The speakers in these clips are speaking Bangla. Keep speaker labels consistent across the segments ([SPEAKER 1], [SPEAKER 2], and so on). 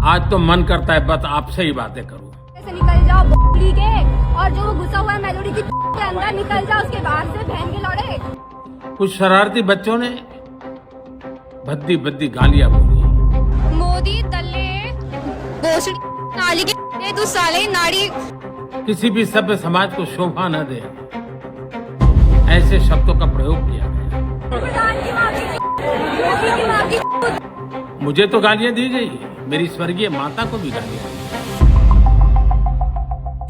[SPEAKER 1] आज तो मन करता है बस आपसे ही बातें करूं।
[SPEAKER 2] ऐसे निकल जाओ बोली के, और जो घुसा हुआ है मेलोडी की के अंदर निकल जाओ, उसके बाहर से बहन के लौड़े।
[SPEAKER 1] कुछ शरारती बच्चों ने भद्दी भद्दी गालियां बोली।
[SPEAKER 2] मोदी तल्ले भोसड़ी नाली के तू साले नाड़ी।
[SPEAKER 1] किसी भी सभ्य समाज को शोभा न दे ऐसे शब्दों का प्रयोग किया गया। मुझे तो गालियां दी गई, मेरी स्वर्गीय माता को भी गालियां दी।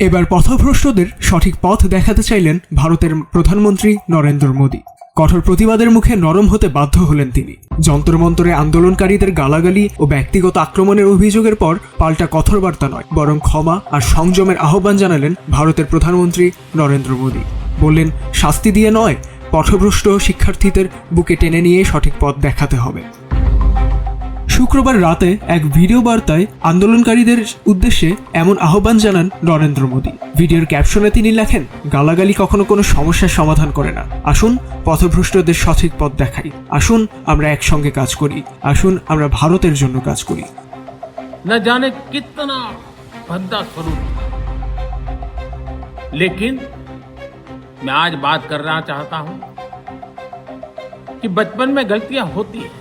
[SPEAKER 3] এবার পথভ্রষ্টদের সঠিক পথ দেখাতে চাইলেন ভারতের প্রধানমন্ত্রী নরেন্দ্র মোদী। কঠোর প্রতিবাদের মুখে নরম হতে বাধ্য হলেন তিনি। যন্ত্রমন্ত্রে আন্দোলনকারীদের গালাগালি ও ব্যক্তিগত আক্রমণের অভিযোগের পর পাল্টা কঠোর বার্তা নয়, বরং ক্ষমা আর সংযমের আহ্বান জানালেন ভারতের প্রধানমন্ত্রী নরেন্দ্র মোদী। বললেন, শাস্তি দিয়ে নয়, পথভ্রষ্ট শিক্ষার্থীদের বুকে টেনে নিয়ে সঠিক পথ দেখাতে হবে। শুক্রবার রাতে এক ভিডিও বার্তায় আন্দোলনকারীদের উদ্দেশ্যে এমন আহ্বান জানান নরেন্দ্র মোদী। ভিডিওর ক্যাপশনে তিনি লেখেন, গালাগালি কখনো কোনো সমস্যার সমাধান করে না। আসুন পথভ্রষ্টদের সঠিক পথ দেখাই। আসুন আমরা একসঙ্গে কাজ করি। আসুন আমরা ভারতের জন্য কাজ করি।
[SPEAKER 1] न जाने कितना भद्दा स्वरूप, लेकिन मैं आज बात करना चाहता हूं कि बचपन में गलतियां होती हैं।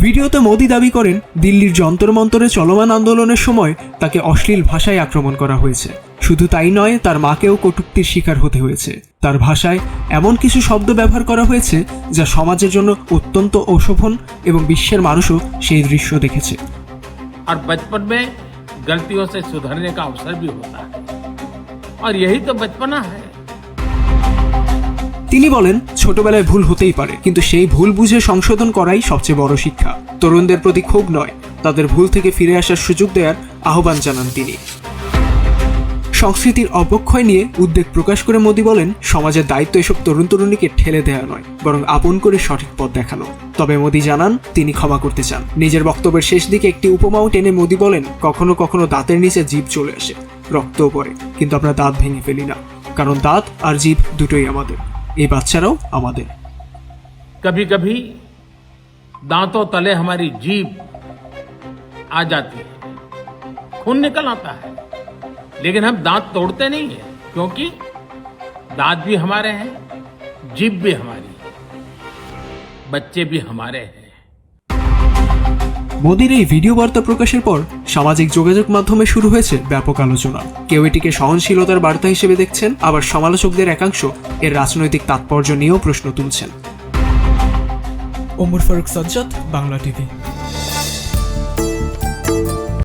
[SPEAKER 3] ভিডিওতে মোদী দাবি করেন, দিল্লির যন্তর মন্তরে চলমান আন্দোলনের সময় তাকে অশ্লীল ভাষায় আক্রমণ করা হয়েছে। শুধু তাই নয়, তার মাকেও কটূক্তির শিকার হতে হয়েছে। তার ভাষায় এমন কিছু শব্দ ব্যবহার করা হয়েছে যা সমাজের জন্য অত্যন্ত অশোভন এবং বিশ্বের মানুষও সেই দৃশ্য দেখেছে।
[SPEAKER 1] और बचपन में गलतियों से सुधरने का अवसर भी होता है, और यही तो बचपना है।
[SPEAKER 3] তিনি বলেন, ছোটবেলায় ভুল হতেই পারে, কিন্তু সেই ভুল বুঝে সংশোধন করাই সবচেয়ে বড় শিক্ষা। তরুণদের প্রতি ক্ষোভ নয়, তাদের ভুল থেকে ফিরে আসার সুযোগ দেওয়ার আহ্বান জানান তিনি। সংস্কৃতির অবক্ষয় নিয়ে উদ্বেগ প্রকাশ করে মোদী বলেন, সমাজের দায়িত্ব এসব তরুণ তরুণীকে ঠেলে দেওয়া নয়, বরং আপন করে সঠিক পথ দেখানো। তবে মোদী জানান, তিনি ক্ষমা করতে চান। নিজের বক্তব্যের শেষ দিকে একটি উপমাও টেনে মোদী বলেন, কখনো কখনো দাঁতের নিচে জিভ চলে আসে, রক্তও পড়ে, কিন্তু আমরা দাঁত ভেঙে ফেলি না, কারণ দাঁত আর জিভ দুটোই আমাদের। এই বাচ্চারাও আমাদের।
[SPEAKER 1] कभी कभी दांतों तले हमारी जीभ आ जाती है, खून निकल आता है, लेकिन हम दांत तोड़ते नहीं है, क्योंकि दांत भी हमारे हैं, जीभ भी हमारी है, बच्चे भी हमारे हैं।
[SPEAKER 3] মোদীর এই ভিডিও বার্তা প্রকাশের পর সামাজিক যোগাযোগ মাধ্যমে শুরু হয়েছে ব্যাপক আলোচনা। কেউ এটিকে সহনশীলতার বার্তা হিসেবে দেখছেন, আবার সমালোচকদের একাংশ এর রাজনৈতিক তাৎপর্য নিয়েও প্রশ্ন তুলছেন। ওমর ফারুক সাজ্জাদ, বাংলা টিভি।